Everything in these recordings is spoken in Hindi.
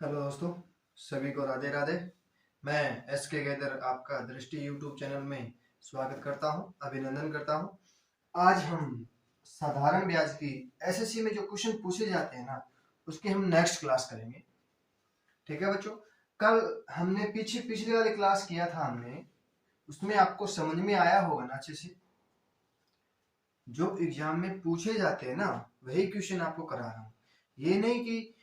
हेलो दोस्तों, सभी को राधे राधे। मैं एस के गैदर आपका दृष्टि यूट्यूब चैनल में स्वागत करता हूं, अभिनंदन करता हूं। आज हम साधारण ब्याज की एसएससी में जो क्वेश्चन पूछे जाते हैं ना, उसकी हम नेक्स्ट क्लास करेंगे। ठीक है बच्चों, कल हमने पिछली वाली क्लास किया था हमने, उसमें आपको समझ में आया होगा ना अच्छे से। जो एग्जाम में पूछे जाते हैं ना, वही क्वेश्चन आपको करा रहा हूँ। ये नहीं कि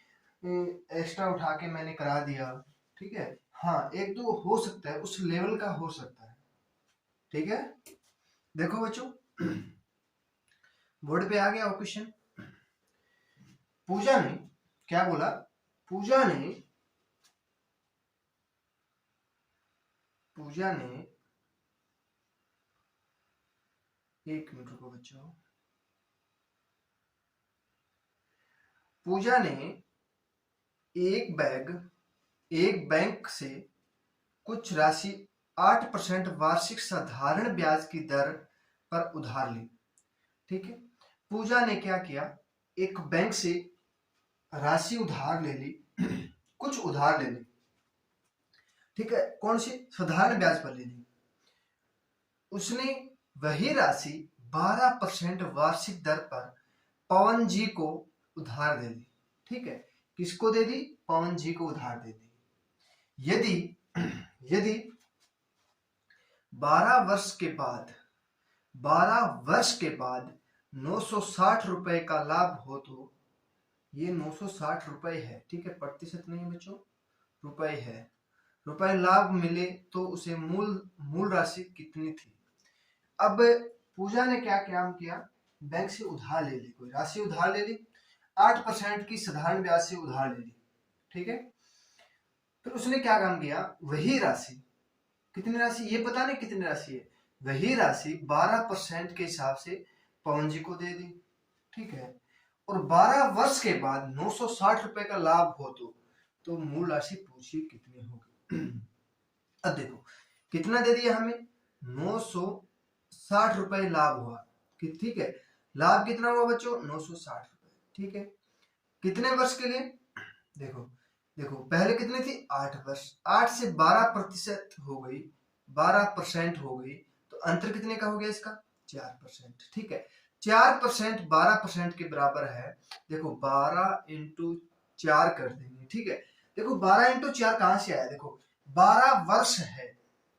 एक्स्ट्रा उठा के मैंने करा दिया। ठीक है, हाँ एक दो हो सकता है, उस लेवल का हो सकता है। ठीक है, देखो बच्चों, बोर्ड पे आ गया वो क्वेश्चन। पूजा ने क्या बोला? पूजा ने एक मिनट रुको बच्चों। पूजा ने एक बैंक से कुछ राशि 8% वार्षिक साधारण ब्याज की दर पर उधार ली। ठीक है, पूजा ने क्या किया? एक बैंक से राशि उधार ले ली, कुछ उधार ले ली। ठीक है, कौन सी? साधारण ब्याज पर ले ली। उसने वही राशि 12% वार्षिक दर पर पवन जी को उधार दे दी। ठीक है, किसको दे दी? पवन जी को उधार दे दी। यदि 12 वर्ष के बाद 960 रुपए का लाभ हो तो, ये 960 रुपए है। ठीक है, प्रतिशत नहीं बच्चों, रुपए है। रुपए लाभ मिले तो उसे मूल राशि कितनी थी? अब पूजा ने क्या काम किया? बैंक से उधार ले ली, कोई राशि उधार ले ली, 8% की साधारण ब्याज से उधार ले ली। ठीक है, फिर उसने क्या काम किया? वही राशि, कितनी राशि ये पता नहीं कितनी राशि है, वही राशि 12% के हिसाब से पवन जी को दे दी। ठीक है, और 12 वर्ष के बाद 960 रुपए का लाभ हो तो मूल राशि पूछिए कितनी होगी। अब देखो कितना दे दिया हमें? 960 रुपए लाभ हुआ। ठीक है, लाभ कितना हुआ बच्चों? 960 रुपए। ठीक है, कितने वर्ष के लिए? देखो देखो, पहले कितनी थी? 8 वर्ष। 8 से 12% हो गई, 12% हो गई, तो अंतर कितने का हो गया इसका? 4%। ठीक है, 4% 12% के बराबर है। देखो 12 इंटू 4 कर देंगे। ठीक है, देखो 12 इंटू 4 कहां से आया? देखो 12 वर्ष है,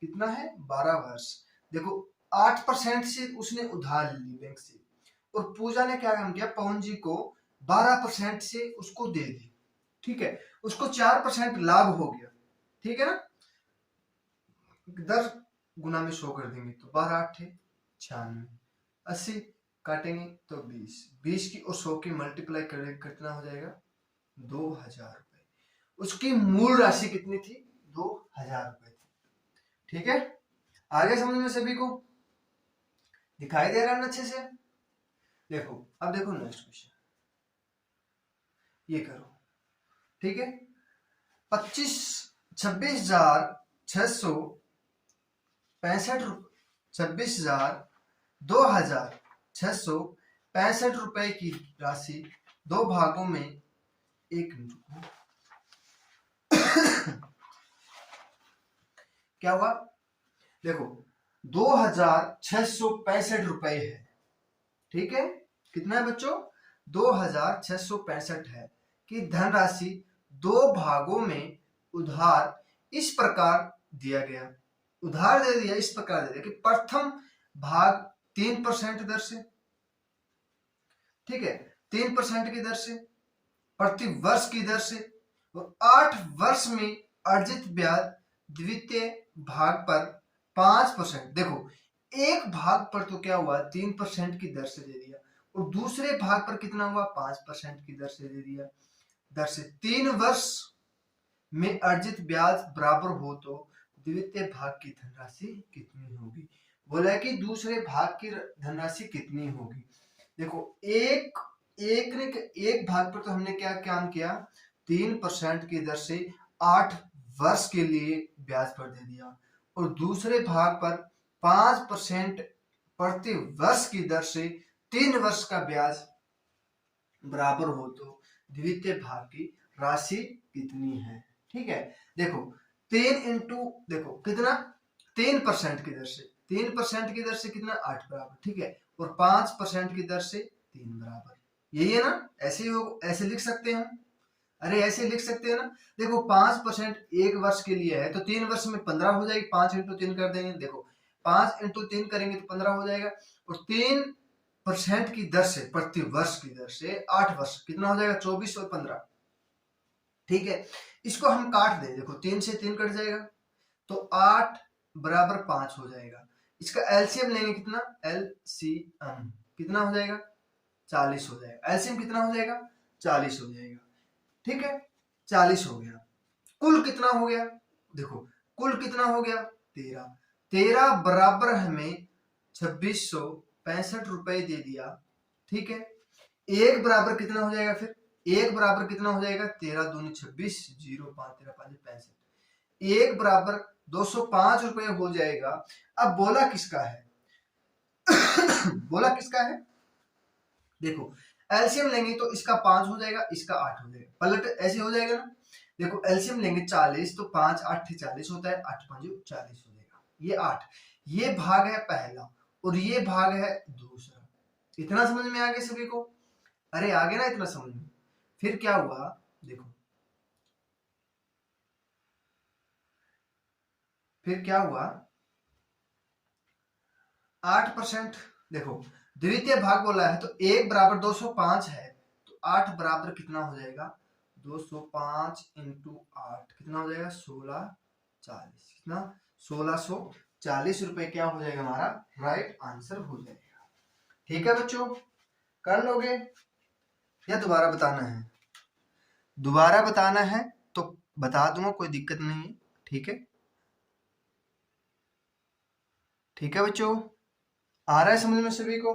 कितना है? 12 वर्ष। देखो 8% से उसने उधार ली बैंक से, और पूजा ने क्या काम किया? पवन जी को 12% से उसको दे दी। ठीक है, उसको 4% लाभ हो गया। ठीक है ना, 10 गुना में 100 कर देंगे तो 12 8 96, 80 काटेंगे तो 20 की और 100 की मल्टीप्लाई करेंगे, कितना हो जाएगा? 2000 रुपए। उसकी मूल राशि कितनी थी? 2000 रुपए थी। ठीक है, आगे समझ में सभी को दिखाई दे रहा है ना अच्छे से? देखो अब देखो नेक्स्ट क्वेश्चन, ये करो। ठीक है, 26,665 रुपए की राशि दो भागों में, एक मिनट क्या हुआ? देखो 2,665 रुपए है। ठीक है, कितना है बच्चों? 2,665 है कि धनराशि दो भागों में उधार इस प्रकार दिया गया। उधार दे दिया, इस प्रकार दे दिया कि प्रथम भाग 3% दर से, ठीक है, 3% की दर से, प्रति वर्ष की दर से, और 8 वर्ष में अर्जित ब्याज द्वितीय भाग पर 5%। देखो एक भाग पर तो क्या हुआ? 3% की दर से दे दिया, और दूसरे भाग पर कितना हुआ? 5% की दर से दे दिया। दर से 3 वर्ष में अर्जित ब्याज बराबर हो तो द्वितीय भाग की धनराशि कितनी होगी? बोला है कि दूसरे भाग की धनराशि कितनी होगी। देखो एक भाग पर तो हमने क्या काम किया? 3% की दर से 8 वर्ष के लिए ब्याज पर दे दिया, और दूसरे भाग पर 5% प्रति वर्ष की दर से 3 वर्ष का ब्याज बराबर हो तो द्वितीय भाग की राशि कितनी है। ठीक है, देखो 3 इंटू, देखो कितना, 3% की दर से, 3% की दर से कितना, 8 बराबर। ठीक है, और 5% की दर से 3 बराबर, यही है ना। ऐसे ही हो, ऐसे लिख सकते हैं हम। अरे ऐसे लिख सकते हैं ना। देखो 5% एक वर्ष के लिए है तो 3 वर्ष में 15 हो जाएगी। 5 इंटू 3 कर देंगे, देखो 5 इंटू 3 करेंगे तो 15 हो जाएगा। और 3% की दर से, प्रति वर्ष की दर से 8 वर्ष कितना हो जाएगा, 24 और 15। ठीक है, इसको हम काट दें, देखो 3 से 3 कट जाएगा तो 8 बराबर 5 हो जाएगा। इसका एलसीएम लेंगे कितना, एलसीएम कितना हो जाएगा, 40 हो जाएगा। एलसीएम कितना हो जाएगा, 40 हो जाएगा। ठीक है, 40 हो गया। कुल कितना हो गया, देखो कुल कितना हो गया, 13। 13 बराबर हमें 2665 रुपए दे दिया। ठीक है, एक बराबर कितना हो जाएगा, फिर एक बराबर कितना हो जाएगा, 13 दूनी 26, 0 5 13 5 65, एक बराबर 205 रुपए हो जाएगा। अब बोला किसका है बोला किसका है, देखो एलसीएम लेंगे तो इसका 5 हो जाएगा, इसका 8 हो जाएगा, पलट ऐसे हो जाएगा ना। देखो एलसीएम लेंगे 40 तो 5 8 40 होता है, 8 5 40 हो जाएगा। ये 8, ये भाग है पहला और ये भाग है दूसरा। इतना समझ में आ गया सभी को, अरे आ गया ना इतना समझ में। फिर क्या हुआ, देखो फिर क्या हुआ, 8%, देखो द्वितीय भाग बोला है तो 1 बराबर 205 है तो 8 बराबर कितना हो जाएगा, 205 इंटू 8 कितना हो जाएगा, 1640, कितना 1640 रुपए क्या हो जाएगा, हमारा राइट आंसर हो जाएगा। ठीक है बच्चों, कर लोगे या दोबारा बताना है, दोबारा बताना है तो बता दूंगा, कोई दिक्कत नहीं है। ठीक है, ठीक है बच्चों, आ रहा है समझ में सभी को।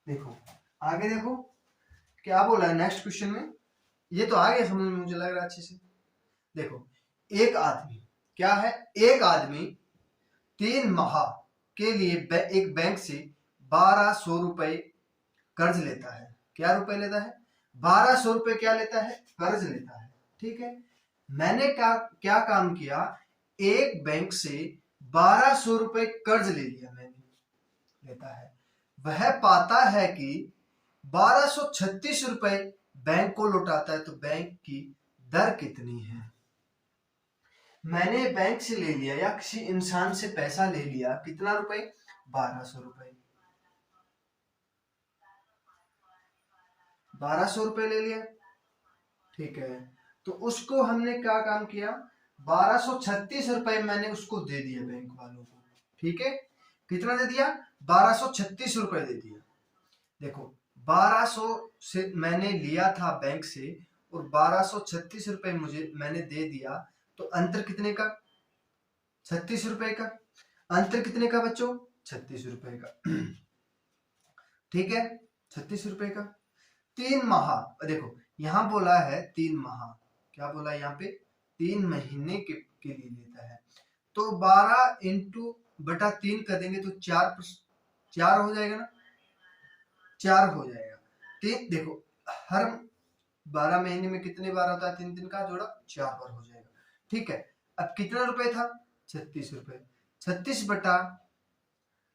देखो आगे देखो क्या बोला है नेक्स्ट क्वेश्चन में, ये तो आ गया समझ में मुझे लग रहा है अच्छे से। देखो एक आदमी, क्या है, एक आदमी 3 माह के लिए एक बैंक से 1200 रुपए कर्ज लेता है। क्या रुपए लेता है, 1200 रुपए क्या लेता है, कर्ज लेता है। ठीक है, मैंने क्या काम किया, एक बैंक से 1200 रुपए कर्ज ले लिया मैंने, लेता है। वह पाता है कि 1236 रुपए बैंक को लौटाता है तो बैंक की दर कितनी है। मैंने बैंक से ले लिया या किसी इंसान से पैसा ले लिया, कितना रुपए, 1200 रुपए, 1200 रुपए ले लिया। ठीक है, तो उसको हमने क्या काम किया, 1236 रुपए मैंने उसको दे दिया बैंक वालों को। ठीक है, कितना दे दिया, 1236 रुपए दे दिया। देखो 1200 से मैंने लिया था बैंक से और 1236 रुपए मुझे मैंने दे दिया, तो अंतर कितने का, 36 रुपए का। अंतर कितने का बच्चों, 36 रुपए का। ठीक है, 36 रुपए का। 3 माह, देखो यहां बोला है 3 माह, क्या बोला है यहाँ पे, 3 महीने के लिए लेता है तो 12 इंटू बटा 3 कर देंगे तो 4 हो जाएगा ना, 4 हो जाएगा। 3, देखो हर 12 महीने में कितने बार होता है, 3 दिन का जोड़ा 4 बार हो जाएगा। ठीक है, अब कितना रुपए था, 36 रुपए, 36 बटा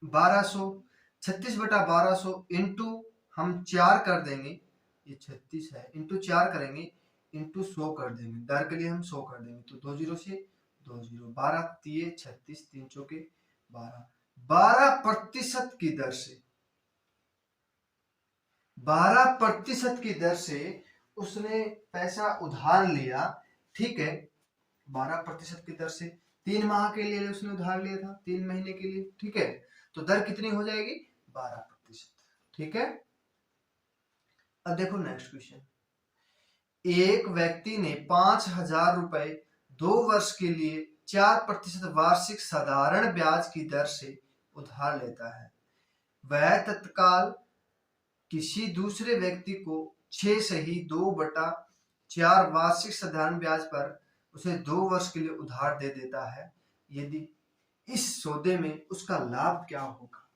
1200, 36 बटा 1200 इंटू हम 4 कर देंगे, ये 36 है, इंटू 4 करेंगे, इंटू 100 कर देंगे, दर के लिए हम 100 कर देंगे तो 2 जीरो से 2 जीरो, 12 तिये 36, 3 चौके 12, 12% की दर से, 12% की दर से उसने पैसा उधार लिया। ठीक है, 12% की दर से 3 माह के लिए उसने उधार लिया था, 3 महीने के लिए। ठीक है, तो दर कितनी हो जाएगी, 12%। ठीक है, अब देखो नेक्स्ट क्वेश्चन, एक व्यक्ति ने 5000 रुपए 2 वर्ष के लिए 4% वार्षिक साधारण ब्याज की दर से उधार लेता है। वह तत्काल किसी दूसरे व्यक्ति को 6 सही 2/4 वार्षिक साधारण ब्याज पर उसे 2 वर्ष के लिए उधार दे देता है। यदि इस सौदे में उसका लाभ क्या होगा।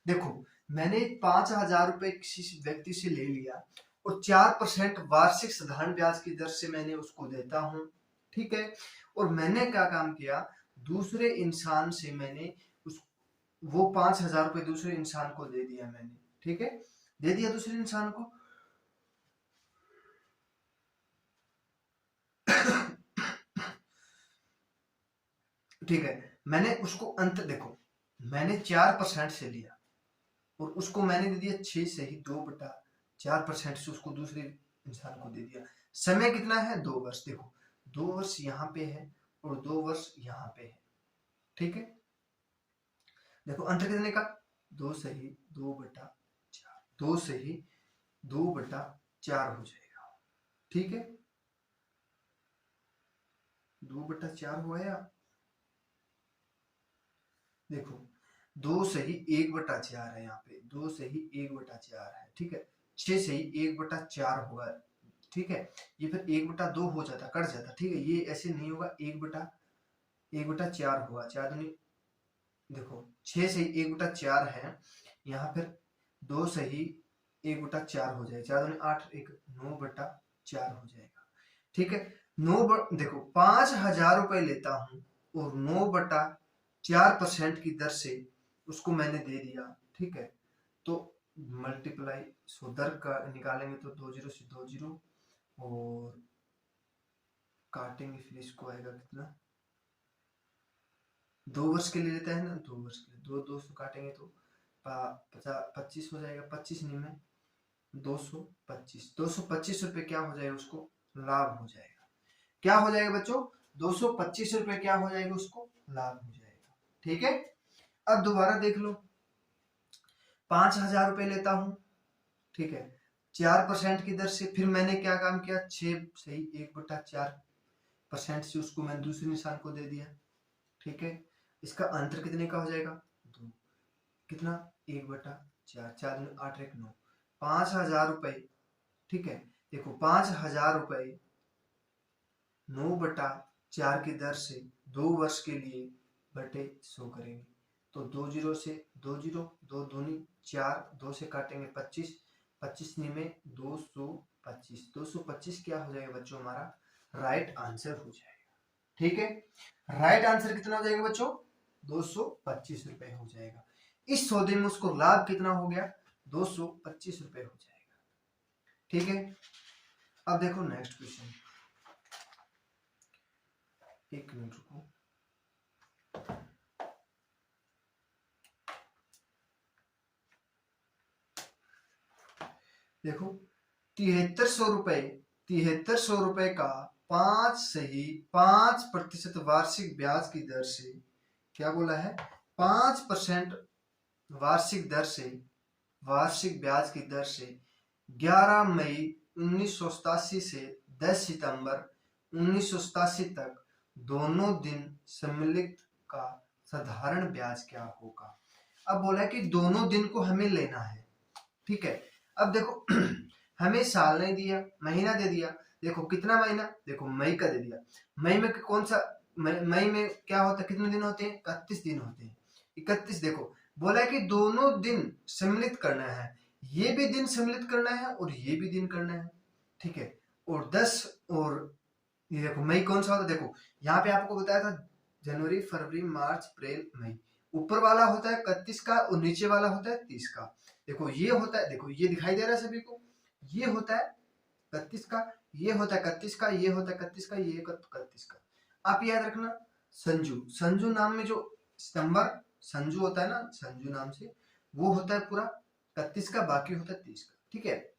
देखो मैंने 5000 रुपए किसी व्यक्ति से ले लिया और 4% वार्षिक साधारण ब्याज की दर से मैंने उसको देता हूं, ठीक है। और मैंने क्या काम किया, दूसरे इंसान से मैंने उस वो 5,000 रुपये दूसरे इंसान को दे दिया मैंने, ठीक है, दे दिया दूसरे इंसान को। ठीक है, मैंने उसको अंत देखो, मैंने 4% से लिया और उसको मैंने दे दिया 6 से ही 2/4% से उसको दूसरे इंसान को दे दिया। समय कितना है, 2 वर्ष। देखो 2 वर्ष यहाँ पे है और 2 वर्ष यहाँ पे है, ठीक है। देखो अंतर कितने का, 2 से ही 2/4, 2 से ही 2/4 हो जाएगा, ठीक है। 2/4 हुआ या देखो 2 से ही 1/4 है, यहाँ पे 2 से ही 1/4 है, ठीक है। 6 से ही 1/4 होगा, ठीक है। ये फिर 1/2 हो जाता, कट जाता, ठीक है। ये ऐसे नहीं होगा, 1/4 होगा, 4 दूनी देखो 6 से ही 1/4 है, यहाँ फिर 2 से ही 1/4 हो जाएगा, 4 दूनी 8, 1 9/4 हो जाएगा, ठीक है। देखो 5,000 रुपए लेता हूँ और 9/4% की दर से उसको मैंने दे दिया, ठीक है। तो मल्टीप्लाई दर का निकालेंगे तो 2 0 से 2 0 और काटेंगे, फिर इसको आएगा कितना, 2 वर्ष के लिए लेता है ना, 2 वर्ष के लिए 2 से काटेंगे तो 25 हो जाएगा, 25 नहीं में 225 रुपए क्या हो जाएगा, उसको लाभ हो जाएगा। क्या हो जाएगा बच्चों, 225 रुपए क्या हो जाएगा, उसको लाभ हो जाएगा, ठीक है। अब दोबारा देख लो, 5,000 रुपए लेता हूं, ठीक है, 4% की दर से। फिर मैंने क्या काम किया, 6 से ही 1/4% से उसको मैंने दूसरे इंसान को दे दिया, ठीक है। इसका अंतर कितने का हो जाएगा, 2, कितना 1/4, 4 8 1 9, 5,000 रुपए, ठीक है। देखो 5,000 रुपए 9/4 की दर से 2 वर्ष के लिए बटे 100 करेंगे तो 2 0 से 2 0, 2 दूनी 4, 2 से काटेंगे 25, 25 में 225, 225 क्या हो जाएगा बच्चों, हमारा राइट आंसर हो जाएगा, ठीक है। राइट आंसर कितना हो जाएगा बच्चों, 225 रुपए हो जाएगा। इस सौदे में उसको लाभ कितना हो गया, 225 रुपए हो जाएगा, ठीक है। अब देखो नेक्स्ट क्वेश्चन, एक मिनट रुको, देखो 7300 रुपए का 5% वार्षिक ब्याज की दर से, क्या बोला है, 5% वार्षिक दर से, वार्षिक ब्याज की दर से 11 मई 1987 से 10 सितंबर 1987 तक दोनों दिन सम्मिलित का साधारण ब्याज क्या होगा। अब बोला है कि दोनों दिन को हमें लेना है, ठीक है। अब देखो हमें साल नहीं दिया, महीना दे दिया। देखो कितना महीना, देखो मई का दे दिया। मई में कौन सा, मई में क्या होता है, कितने दिन होते हैं, 31 दिन होते हैं, 31। देखो बोला है कि दोनों दिन सम्मिलित करना है, ये भी दिन सम्मिलित करना है और ये भी दिन करना है, ठीक है। और 10 और ये देखो मई कौन सा होता है, देखो यहाँ पे आपको बताया था जनवरी फरवरी मार्च अप्रैल मई, ऊपर वाला होता है 31 का और नीचे वाला होता है 30 का। देखो ये होता है, देखो ये दिखाई दे रहा है सभी को, ये होता है 31 का, ये होता है 31 का, ये होता है 31 का, ये 31 का। आप याद रखना संजू, संजू नाम में जो सितंबर संजू होता है ना, संजू नाम से वो होता है पूरा 31 का, बाकी होता है 30 का, ठीक है।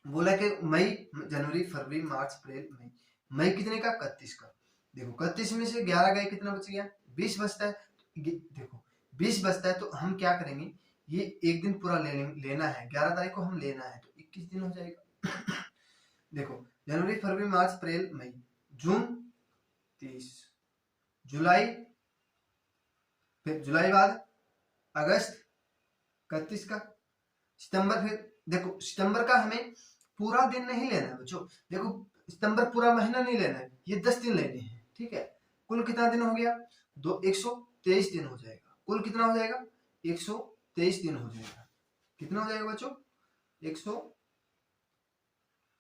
बोला कि मई जनवरी फरवरी मार्च अप्रैल मई, मई कितने का, 31 का। देखो 31 में से 11 गए, कितना बच गया, 20 बचता है। देखो 20 बचता है तो हम क्या करेंगे, ये एक दिन पूरा लेना है, 11 तारीख को हम लेना है तो 21 दिन हो जाएगा। देखो जनवरी फरवरी मार्च अप्रैल मई, जून 30, जुलाई, फिर जुलाई बाद अगस्त 31 का, सितंबर, फिर देखो सितंबर का हमें पूरा दिन नहीं लेना है बच्चों, देखो सितंबर पूरा महीना नहीं लेना है, ये 10 दिन लेने हैं, ठीक है। कुल कितना दिन हो गया, 123 दिन हो जाएगा। कुल कितना हो जाएगा, 123 दिन हो जाएगा। कितना हो जाएगा बच्चों,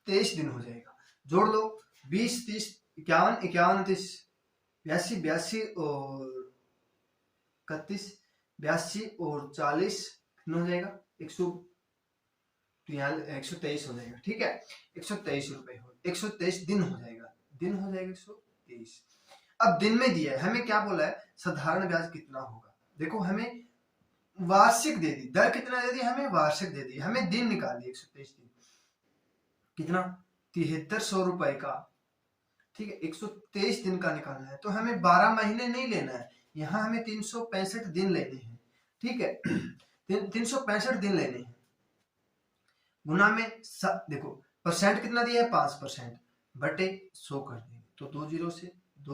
123 दिन हो जाएगा। जोड़ लो 20 30 51 51 30 82 82 और 31 82 और 40 कितना हो जाएगा 123 हो जाएगा। ठीक है 123 रुपए हो 123 दिन हो जाएगा 123। अब दिन में दिया है हमें क्या बोला है साधारण ब्याज कितना होगा। देखो हमें वार्षिक दे दी दर कितना दे दी हमें वार्षिक दे दी हमें दिन निकाल दिए 123 दिन कितना 7300 रुपए का। ठीक है 123 दिन का निकालना है तो हमें 12 महीने नहीं लेना है यहाँ हमें 365 दिन लेने हैं। ठीक है 365 दिन लेने हैं गुना में देखो परसेंट कितना दिया है 5% बटे 100 कर देंगे तो 2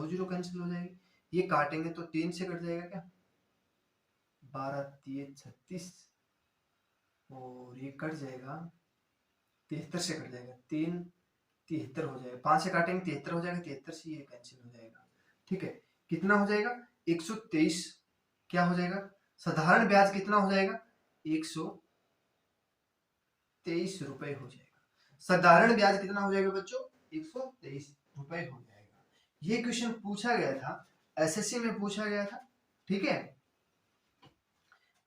जीरो कैंसिल हो जाएगी ये काटेंगे तो 3 से कट जाएगा क्या 12 3 36 और ये कट जाएगा 73 से कट जाएगा 3 73 हो जाएगा 5 से काटेंगे 73 हो जाएगा 73 से ये कैंसिल हो जाएगा। ठीक है कितना हो जाएगा 123 क्या हो जाएगा साधारण ब्याज कितना हो जाएगा 123 रुपए हो जाएगा। साधारण ब्याज कितना हो जाएगा बच्चों 123 रुपए हो जाएगा। ये क्वेश्चन पूछा गया था एसएससी में पूछा गया था। ठीक है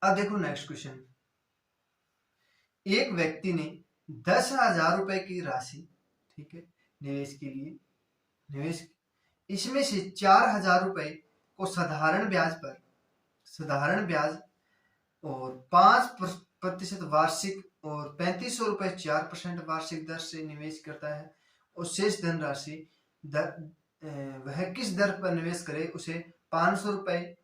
अब देखो नेक्स्ट क्वेश्चन एक व्यक्ति ने 10,000 रुपए की राशि ठीक है निवेश के लिए निवेश इसमें से 4,000 रुपए को साधारण ब्याज और 5% वार्षिक और 3500 रुपए 4% वार्षिक दर से निवेश करता है और शेष धनराशि वह किस दर पर निवेश करे उसे 500 रुपए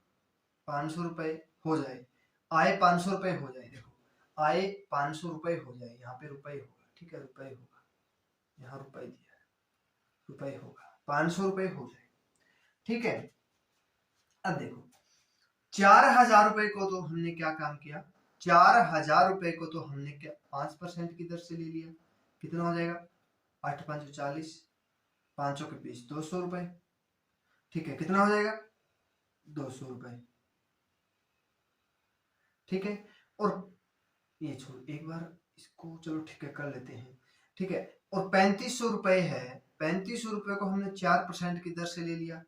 हो जाए आय 500 रुपए हो जाए। देखो आय 500 रुपए हो जाए यहाँ पे रुपए होगा। ठीक है रुपए होगा यहाँ रुपए दिया है रुपए होगा 500 रुपए हो जाए। ठीक है अब देखो 4,000 रुपए को तो हमने क्या काम किया 4,000 रुपए को तो हमने क्या 5% की दर से ले लिया कितना हो जाएगा 8 5 40 5 के 20 200 रुपए। ठीक है कितना हो जाएगा 200 रुपए। ठीक है और ये छोड़ एक बार इसको चलो ठीक है कर लेते हैं। ठीक है और 3500 रुपए है 3500 रुपए को हमने 4% की दर से ले लिया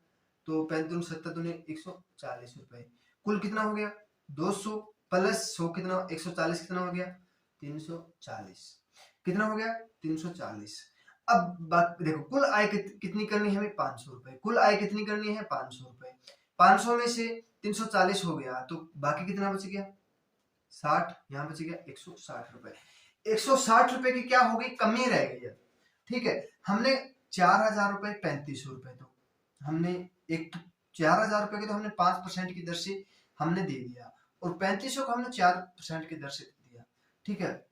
तो 35 7 दूनी 140 रुपए कुल कितना हो गया 200 प्लस 100 कितना 140 कितना हो गया 340 कितना हो गया 340। अब देखो कुल आय कितनी करनी है हमें 500 रुपए कुल आय कितनी करनी है 500 रुपए 500 में से 340 हो गया तो बाकी कितना बच गया 60 यहाँ बच गया 160 रुपए 160 रुपए की क्या हो गई कमी रह गई है। ठीक है हमने 4,000 रुपए 3500 रुपए तो हमने एक 4,000 रुपए के तो हमने 5% की दर से हमने दे दिया और 3500 को हमने 4% की दर से दे दिया। ठीक है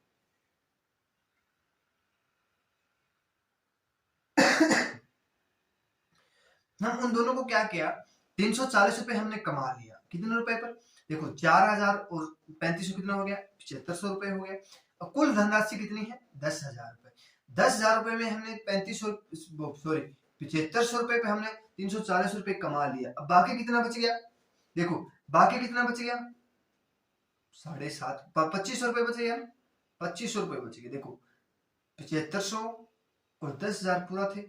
हम उन दोनों को क्या किया 340 रुपए हमने कमा लिया कितने रुपए पर देखो 4,000 और 3500 कितना हो गया 7500 रुपए हो गया और कुल धनराशि कितनी है 10,000 रुपए 10,000 रुपए में हमने 7500 रुपए पे हमने 340 रुपए कमा लिया। अब बाकी कितना बच गया देखो बाकी कितना बच गया 7.5 2500 रुपए बच गया 2500 रुपए बच गए। देखो 7500 और 10,000 पूरा थे।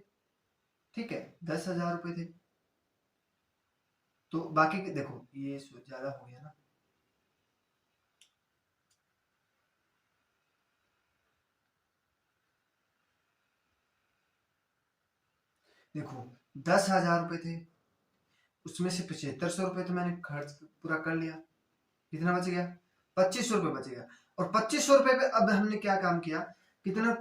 ठीक है 10,000 रुपए थे तो बाकी देखो ये ज्यादा हो गया ना देखो 10,000 रुपए थे उसमें से 7500 रुपए तो मैंने खर्च पूरा कर लिया कितना बच गया 2500 रुपए बच गया और 2500 रुपए पे अब हमने क्या काम किया कितना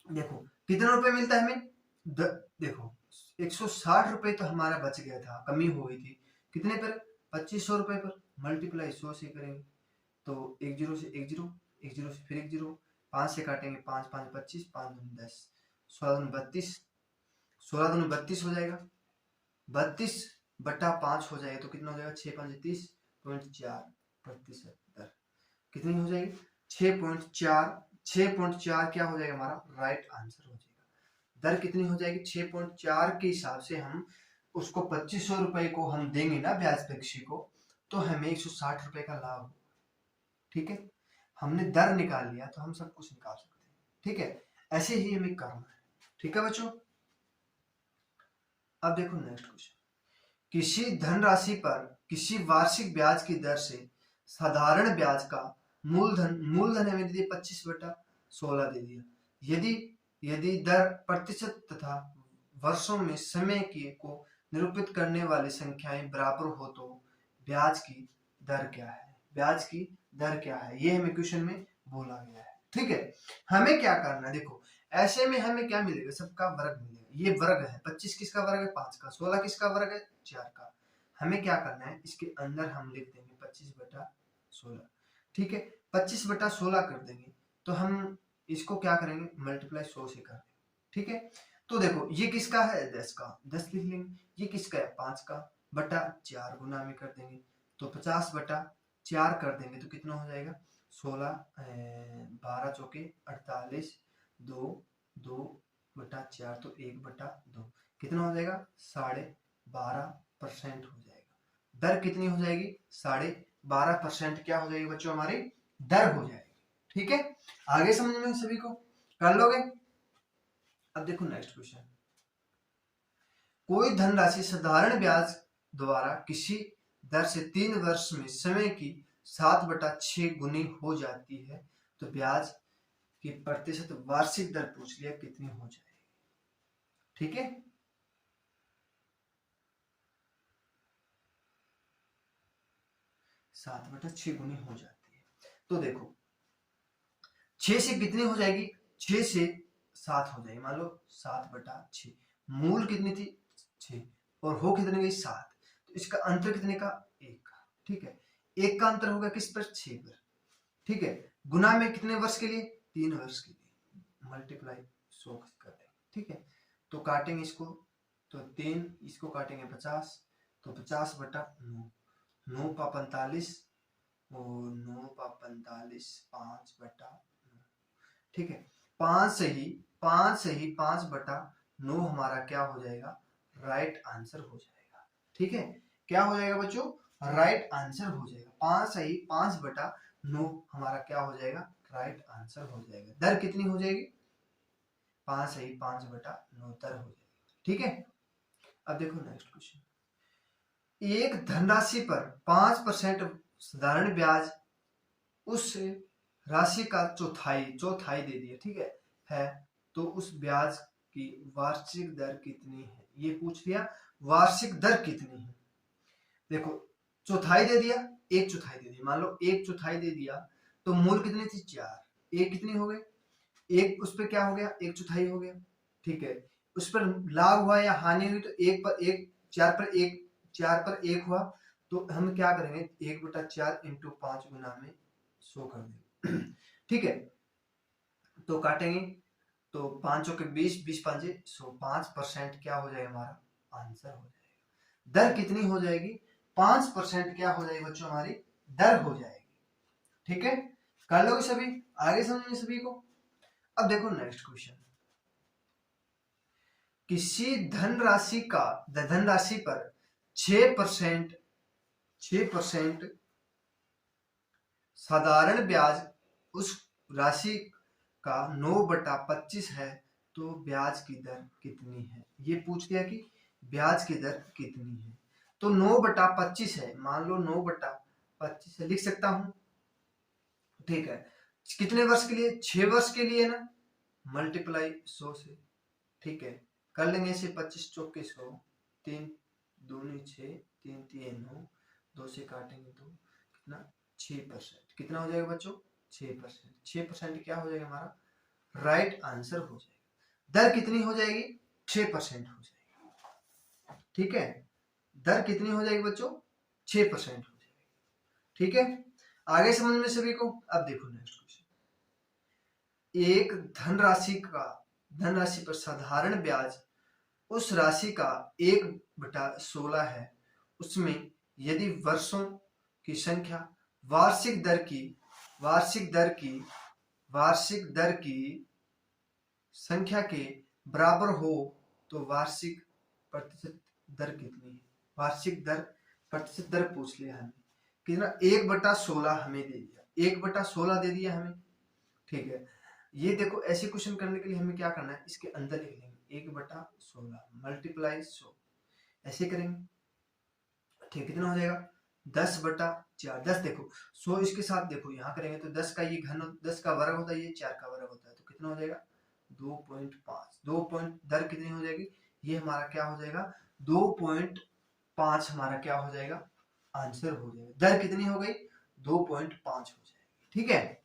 देखो कितना रुपए मिलता है हमें देखो 160 रुपए तो हमारा बच गया था कमी हो गई थी कितने पर 2500 रुपए पर मल्टीप्लाई 100 से करेंगे तो 1 जीरो से 1 जीरो 1 जीरो से फिर 1 जीरो 5 से काटेंगे 5 5 25 5 दूनी 10 16 दूनी 32 16 दूनी 32 हो जाएगा 32 बटा 5 हो जाएगा तो कितना हो जाएगा 6 5 30.4% दर कितनी हो जाएगी 6.4 क्या हो जाएगा हमारा राइट आंसर हो जाएगा। दर कितनी हो जाएगी 6.4 के हिसाब से हम उसको 2500 रुपए को हम देंगे ना ब्याज पक्षी को तो हमें 160 रुपए का लाभ होगा। ठीक है हमने दर निकाल लिया तो हम सब कुछ निकाल सकते हैं। ठीक है ऐसे ही हमें करना है। ठीक है बच्चों, अब देखो नेक्स्ट क्वेश्चन। किसी धनराशि पर किसी वार्षिक ब्याज की दर से साधारण ब्याज का मूलधन हमें दे दिया 25/16 दे दिया। यदि यदि दर प्रतिशत तथा वर्षों में समय की को निरूपित करने वाली संख्याएं बराबर हो तो ब्याज की दर क्या है, ब्याज की दर क्या है, ये हमें क्वेश्चन में बोला गया है। ठीक है, हमें क्या करना है, देखो ऐसे में हमें क्या मिलेगा, सबका वर्ग मिलेगा। ये वर्ग है, 25 किसका वर्ग है, 5 का, 16 किसका वर्ग है, 4 का। हमें क्या करना है, इसके अंदर हम लिख देंगे 25/16। ठीक है, 25/16 कर देंगे तो हम इसको क्या करेंगे, मल्टीप्लाई 100 से कर देंगे। ठीक है, तो देखो ये किसका है, 10 का, 10 लिख लेंगे। ये किसका है, 5 का, बटा 4 गुना में कर देंगे तो 50/4 कर देंगे तो कितना हो जाएगा, 16 12 चौके 48, 2/4 तो 1/2 कितना हो जाएगा, 12.5% हो जाएगा। दर कितनी हो जाएगी, 12.5% क्या हो जाएगी बच्चों, हमारी दर हो जाएगी। ठीक है, आगे समझ में सभी को, कर लोगे। अब देखो नेक्स्ट क्वेश्चन। कोई धनराशि साधारण ब्याज द्वारा किसी दर से 3 वर्ष में समय की 7/6 गुनी हो जाती है तो ब्याज की प्रतिशत वार्षिक दर पूछ लिया कितनी हो जाएगी। ठीक है, 7/6 गुनी हो जाती है। तो देखो 6 से कितनी हो जाएगी, 6 से 7 हो जाएगी। मान लो 7/6, मूल कितनी थी 6 और हो कितने गई 7, तो इसका अंतर कितने का, 1 का। ठीक है, 1 का अंतर होगा किस पर, 6 पर। ठीक है, गुना में कितने वर्ष के लिए, 3 वर्ष के लिए, मल्टीप्लाई 100 कर देंगे। ठीक है, तो काटेंगे इसको तो 3, इसको काटेंगे 50 तो 50/9, 9×45 और 9×45 5/9। ठीक है, 5 हमारा क्या हो जाएगा, राइट आंसर हो जाएगा। ठीक है, क्या हो जाएगा बच्चों, राइट आंसर हो जाएगा। 5 हमारा क्या हो जाएगा, राइट आंसर हो जाएगा। दर कितनी हो जाएगी, 5 दर हो जाएगी। ठीक है, अब देखो नेक्स्ट क्वेश्चन। एक धनराशि पर 5% साधारण ब्याज उस राशि का चौथाई दे दिया। ठीक है तो उस ब्याज की वार्षिक दर कितनी है, ये पूछ लिया, वार्षिक दर कितनी है। देखो चौथाई दे दिया, 1/4 दे दिया, मान लो 1/4 दे दिया तो मूल कितनी थी 4, एक कितनी हो गई, एक उस पर क्या हो गया, 1/4 हो गया। ठीक है, उस पर लाभ हुआ या हानि हुई तो 4 पर 1 हुआ तो हम क्या करेंगे, 1/4 × 5 गुना में 100 कर देंगे। ठीक है, तो काटेंगे तो 5 चौके 20, 20×5 100, 5% क्या हो जाएगा, हमारा आंसर हो जाएगा। दर कितनी हो जाएगी, 5% क्या हो जाएगी बच्चों, हमारी दर हो जाएगी। ठीक है, कर लोगे सभी, आगे समझिए सभी को। अब देखो नेक्स्ट क्वेश्चन। किसी धनराशि पर 6% साधारण ब्याज उस राशि का 9/25 है तो ब्याज की दर कितनी है, ये पूछ दिया कि ब्याज की दर कितनी है। तो 9/25 है, मान लो 9/25 है, लिख सकता हूं। ठीक है, कितने वर्ष के लिए, 6 वर्ष के लिए ना, मल्टीप्लाई 100 से। ठीक है, कर लेंगे इसे, 25 चौके 100, 3 दूनी 6, 3 3 9, 2 से काटेंगे तो कितना, 6%। कितना हो जाएगा बच्चों, 6%। 6% क्या हो जाएगा, हमारा राइट आंसर हो जाएगा। दर कितनी हो जाएगी, 6% हो जाएगी। ठीक है, दर कितनी हो जाएगी बच्चों, 6% हो जाएगी। ठीक है, आगे समझ में सभी को। अब देखो नेक्स्ट क्वेश्चन। एक धनराशि पर साधारण ब्याज उस राशि का 1/16 है, उसमें यदि वर्षों की संख्या वार्षिक दर की संख्या के बराबर हो तो वार्षिक प्रतिशत दर कितनी है, वार्षिक दर प्रतिशत दर पूछ लिया हमें, कितना, 1/16 हमें दे दिया, 1/16 दे दिया हमें। ठीक है, ये देखो ऐसे क्वेश्चन करने के लिए हमें क्या करना है, इसके अंदर लिख लेंगे 1/16 मल्टीप्लाई 100, ऐसे करेंगे। ठीक, कितना हो जाएगा 10/4। 10 देखो 100 इसके साथ देखो यहाँ करेंगे तो 10 का ये घन 10 का वर्ग होता है, ये 4 का वर्ग होता है, तो कितना हो जाएगा 2.5। 2 पॉइंट दर कितनी हो जाएगी, ये हमारा क्या हो जाएगा 2.5 हमारा क्या हो जाएगा आंसर हो जाएगा। दर कितनी हो गई 2.5 हो जाएगी। ठीक है,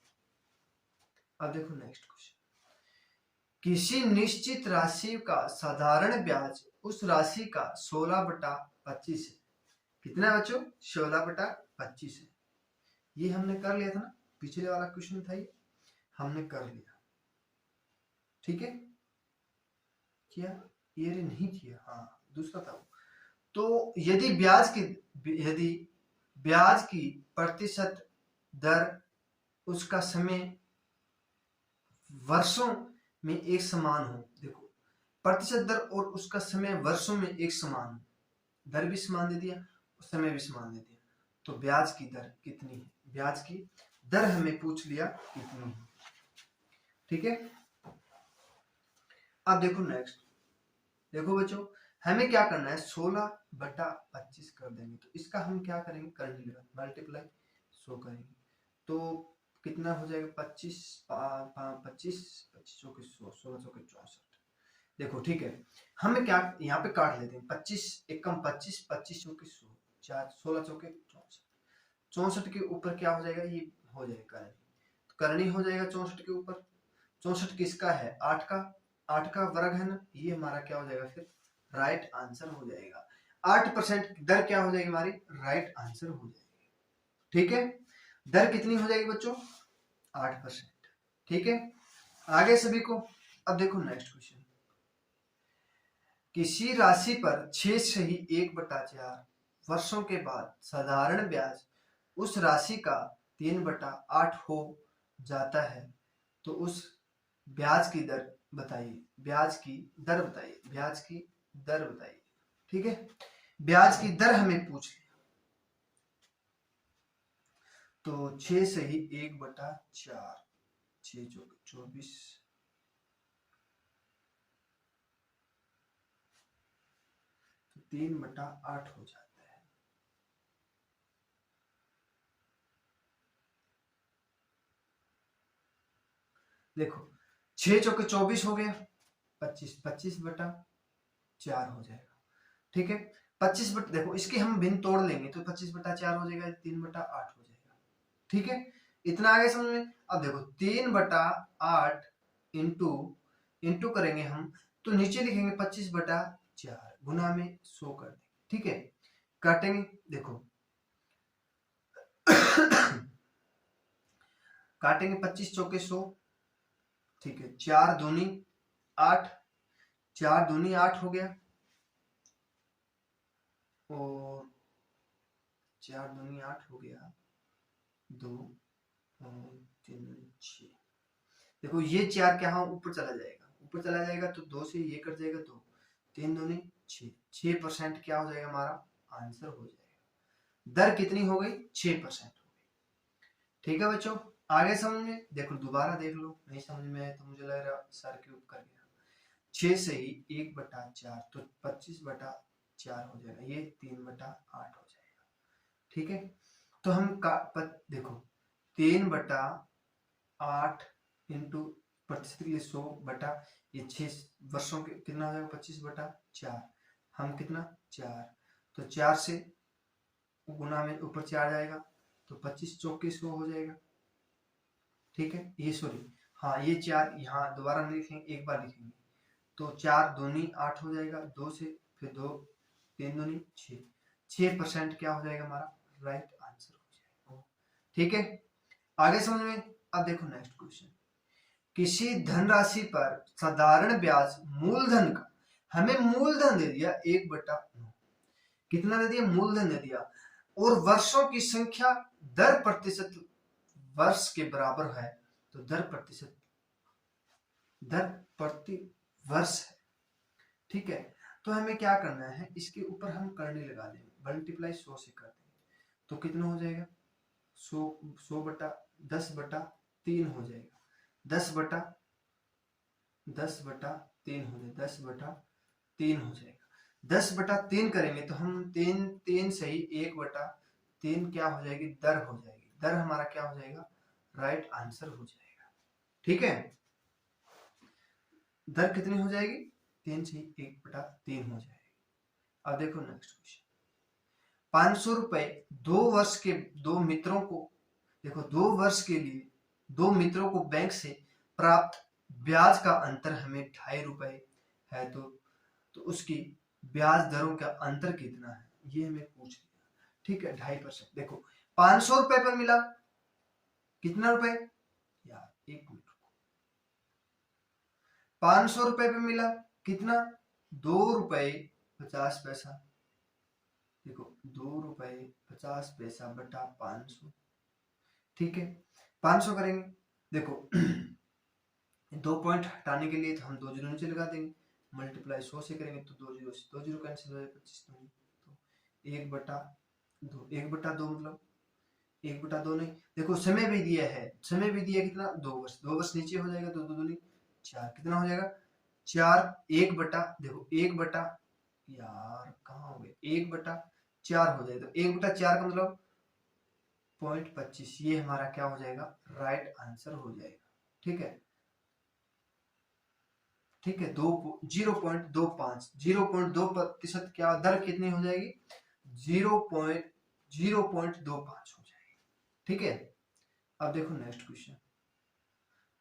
अब देखो नेक्स्ट क्वेश्चन। किसी निश्चित राशि का साधारण ब्याज उस राशि का 16/25 है। कितना है बच्चों 16/25 है। ये हमने कर लिया था ना, पिछले वाला क्वेश्चन था ये, हमने कर लिया। ठीक है, क्या ये नहीं किया, हाँ दूसरा था वो। तो यदि ब्याज की प्रतिशत दर उसका समय वर्षों में एक समान हो, देखो प्रतिशत दर और उसका समय वर्षों में एक समान हो, दर भी समान दे दिया समय भी समान दे दिया, तो ब्याज की दर कितनी है, ब्याज की दर हमें पूछ लिया कितनी है। ठीक है, अब देखो नेक्स्ट, देखो बच्चों हमें क्या करना है 16/25 कर देंगे, तो इसका हम क्या करेंगे करंट लगा मल्टीप्लाई 100 करेंगे, तो कितना हो जाएगा 25 25 25 चौके 100 16 चौके 64। देखो ठीक है, हमें क्या यहाँ पे काट लेते हैं 25 एकम 25 25 चौके 100 4 16 चौके 64। 64 के ऊपर क्या हो जाएगा ये हो जाएगा करणी, तो करणी हो जाएगा 64 के ऊपर। 64 किसका है 8 का वर्ग है ना, ये हमारा क्या हो जाएगा फिर राइट आंसर हो जाएगा। 8% दर क्या हो जाएगी हमारी राइट आंसर हो जाएगी। ठीक है, दर कितनी हो जाएगी बच्चों 8%। ठीक है, आगे सभी को। अब देखो नेक्स्ट क्वेश्चन, किसी राशि पर 6 सही 1/4 वर्षों के बाद साधारण ब्याज उस राशि का 3/8 हो जाता है, तो उस ब्याज की दर बताइए, ब्याज की दर बताइए, ब्याज की दर बताइए। ठीक है, ब्याज की दर हमें पूछ लिया, तो 6 सही 1/4 6 चौके 24 तो 3/8 हो जाता है। देखो 6 चौके 24 हो गया 25 25/4 हो जाएगा। ठीक है, 25 देखो इसके हम भिन्न तोड़ लेंगे तो 25/4 हो जाएगा 3/8 हो जाएगा। ठीक है, इतना आगे समझ में। अब देखो 3/8 इंटू इंटू करेंगे हम, तो नीचे लिखेंगे 25/4 गुना में 100 कर देंगे। ठीक है, काटेंगे देखो काटेंगे 25 चौके 100। ठीक है, 4 दूनी 8 4 दूनी 8 हो गया, और 4 दूनी 8 हो गया 2 और 3 6। देखो ये 4 क्या ऊपर चला जाएगा, ऊपर चला जाएगा तो 2 से ये कट जाएगा 2 3 दूनी 6 6% क्या हो जाएगा हमारा आंसर हो जाएगा। दर कितनी हो गई 6% हो गई। ठीक है बच्चों, आगे समझ में। देखो दोबारा देख लो, नहीं समझ में आया तो मुझे लग रहा सर के ऊपर कर गया। 6 से ही 1/4 तो 25/4 हो जाएगा, ये 3/8 हो जाएगा। ठीक है, तो हम देखो 3/8 इंटू प्रतिशत के लिए 100 बटा ये 6 वर्षों के कितना हो जाएगा 25/4 हम कितना 4 तो 4 से गुना में ऊपर 4 जाएगा तो 25 चौके 100 हो जाएगा। ठीक है, ये सॉरी हाँ ये 4 यहाँ दोबारा नहीं लिखेंगे, एक बार लिखेंगे, तो 4 दूनी 8 हो जाएगा 2 से, फिर 2 3 दूनी 6 6% क्या हो जाएगा हमारा राइट आंसर हो जाएगा। ठीक है, आगे समझ में। अब देखो नेक्स्ट क्वेश्चन, किसी धनराशि पर साधारण ब्याज मूलधन का, हमें मूलधन दे दिया 1/9, कितना दे दिया मूलधन दे दिया, और वर्षों की संख्या दर प्रतिशत वर्ष के बराबर है, तो दर प्रति वर्ष है। ठीक है, तो हमें क्या करना है इसके ऊपर हम करनी लगा देंगे मल्टीप्लाई 100 से कर देंगे, तो कितना हो जाएगा 100 10/3 हो जाएगा। 10/3 हो जाएगा, 10/3 हो जाएगा। 10/3 करेंगे तो हम 3 सही 1/3 क्या हो जाएगी, दर हो जाएगी। दर हमारा क्या हो जाएगा, राइट आंसर हो जाएगा। ठीक है, दर कितनी हो जाएगी, 3 सही 1/3 हो जाएगी। अब देखो नेक्स्ट क्वेश्चन, 500 रुपए 2 वर्ष के 2 मित्रों को, देखो 2 वर्ष के लिए 2 मित्रों को बैंक से प्राप्त ब्याज का अंतर हमें 2.5 रुपए है, तो उसकी ब्याज दरों का अंतर कितना है, ये हमें पूछ लिया। ठीक है, 2.5%। देखो 500 रुपए पर मिला कितना रुपए यार, 1 मिनट, 500 रुपए पे मिला कितना, 2 रुपए 50 पैसा। देखो 2 रुपए 50 पैसा बटा 500। ठीक है, 500 करेंगे, देखो 2 पॉइंट हटाने के लिए तो हम 2 जीरो नीचे लगा देंगे, मल्टीप्लाई 100 से करेंगे तो 2 जीरो से 2 जीरो कैंसिल हो जाएगा, 25 तो 1/2, 1/2 मतलब 1/2 नहीं, देखो समय भी दिया है, समय भी दिया कितना, 2 वर्ष, 2 वर्ष नीचे हो जाएगा, 2 2 दूनी 4, कितना हो जाएगा 4, 1/, देखो 1/, यार कहाँ हो गए, 1/4 हो जाएगा, तो 1/4 का मतलब 0.25, ये हमारा क्या हो जाएगा, राइट आंसर हो जाएगा। ठीक है, ठीक है, 0.25, 0.2% क्या दर कितनी हो जाएगी, 0.25 हो जाएगी। ठीक है, अब देखो नेक्स्ट क्वेश्चन।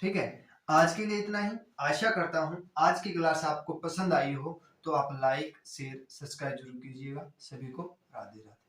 ठीक है, आज के लिए इतना ही। आशा करता हूं आज की क्लास आपको पसंद आई हो, तो आप लाइक शेयर सब्सक्राइब जरूर कीजिएगा। सभी को राधे राधे।